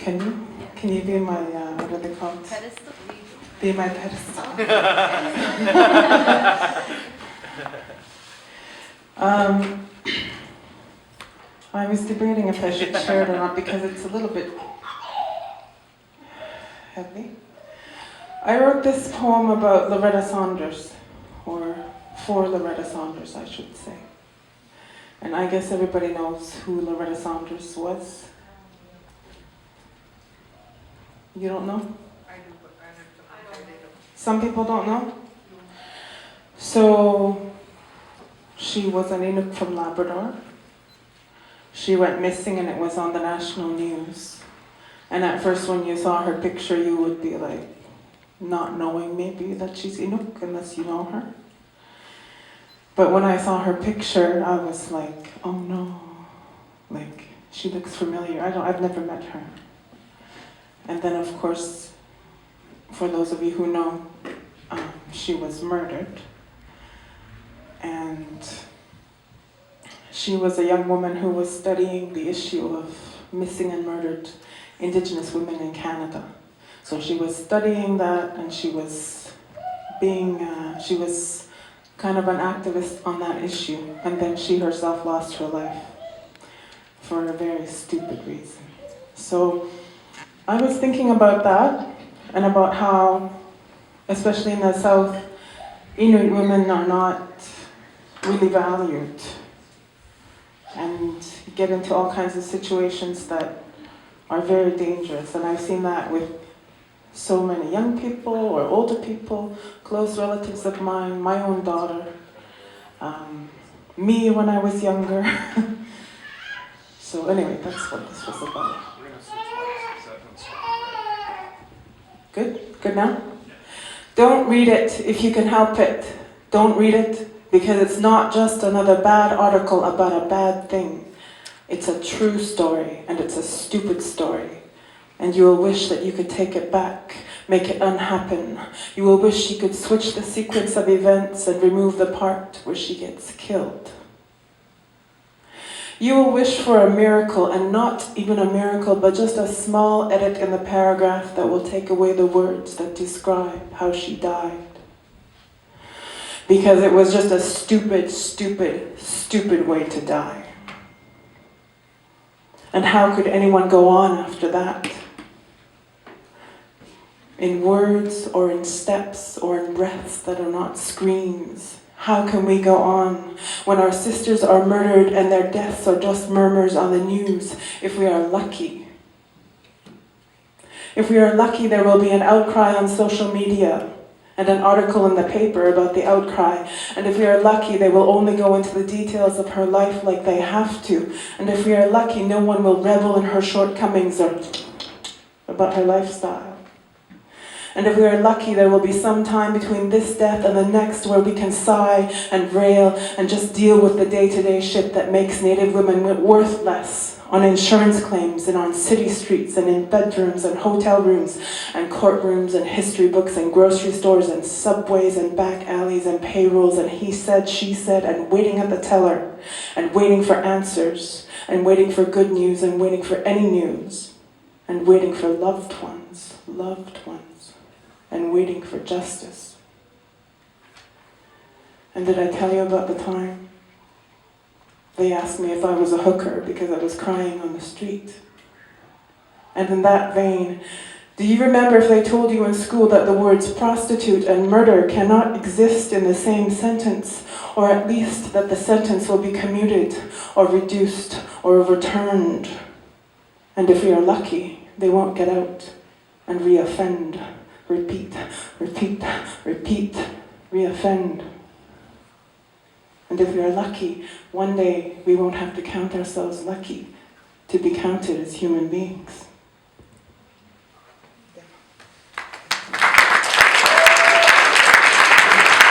Can you? Can you be my, what are they called? Pedestal? Be my pedestal. I was debating if I should share it or not because it's a little bit heavy. I wrote this poem about Loretta Saunders, or for Loretta Saunders, I should say. And I guess everybody knows who Loretta Saunders was. You don't know? I do, but I don't know. Some people don't know? So, she was an Inuk from Labrador. She went missing and it was on the national news. And at first when you saw her picture, you would be like, not knowing maybe that she's Inuk unless you know her. But when I saw her picture, I was like, oh no, like, she looks familiar. I've never met her. And then of course, for those of you who know, she was murdered. And she was a young woman who was studying the issue of missing and murdered Indigenous women in Canada. So she was studying that, and she was kind of an activist on that issue. And then she herself lost her life for a very stupid reason. So I was thinking about that, and about how, especially in the South, Inuit women are not really valued. And get into all kinds of situations that are very dangerous. And I've seen that with so many young people or older people, close relatives of mine, my own daughter, me when I was younger. So anyway, that's what this was about. Good? Good now? Don't read it if you can help it. Don't read it, because it's not just another bad article about a bad thing. It's a true story, and it's a stupid story. And you will wish that you could take it back, make it unhappen. You will wish you could switch the sequence of events and remove the part where she gets killed. You will wish for a miracle, and not even a miracle, but just a small edit in the paragraph that will take away the words that describe how she died. Because it was just a stupid, stupid, stupid way to die. And how could anyone go on after that? In words, or in steps, or in breaths that are not screams. How can we go on when our sisters are murdered and their deaths are just murmurs on the news, if we are lucky? If we are lucky, there will be an outcry on social media and an article in the paper about the outcry. And if we are lucky, they will only go into the details of her life like they have to. And if we are lucky, no one will revel in her shortcomings or about her lifestyle. And if we are lucky, there will be some time between this death and the next where we can sigh and rail and just deal with the day-to-day shit that makes Native women worthless on insurance claims and on city streets and in bedrooms and hotel rooms and courtrooms and history books and grocery stores and subways and back alleys and payrolls and he said, she said, and waiting at the teller and waiting for answers and waiting for good news and waiting for any news and waiting for loved ones, and waiting for justice. And did I tell you about the time they asked me if I was a hooker because I was crying on the street? And in that vein, do you remember if they told you in school that the words prostitute and murder cannot exist in the same sentence, or at least that the sentence will be commuted or reduced or overturned? And if we are lucky, they won't get out and re-offend. Repeat, repeat, repeat, re-offend. And if we are lucky, one day we won't have to count ourselves lucky to be counted as human beings.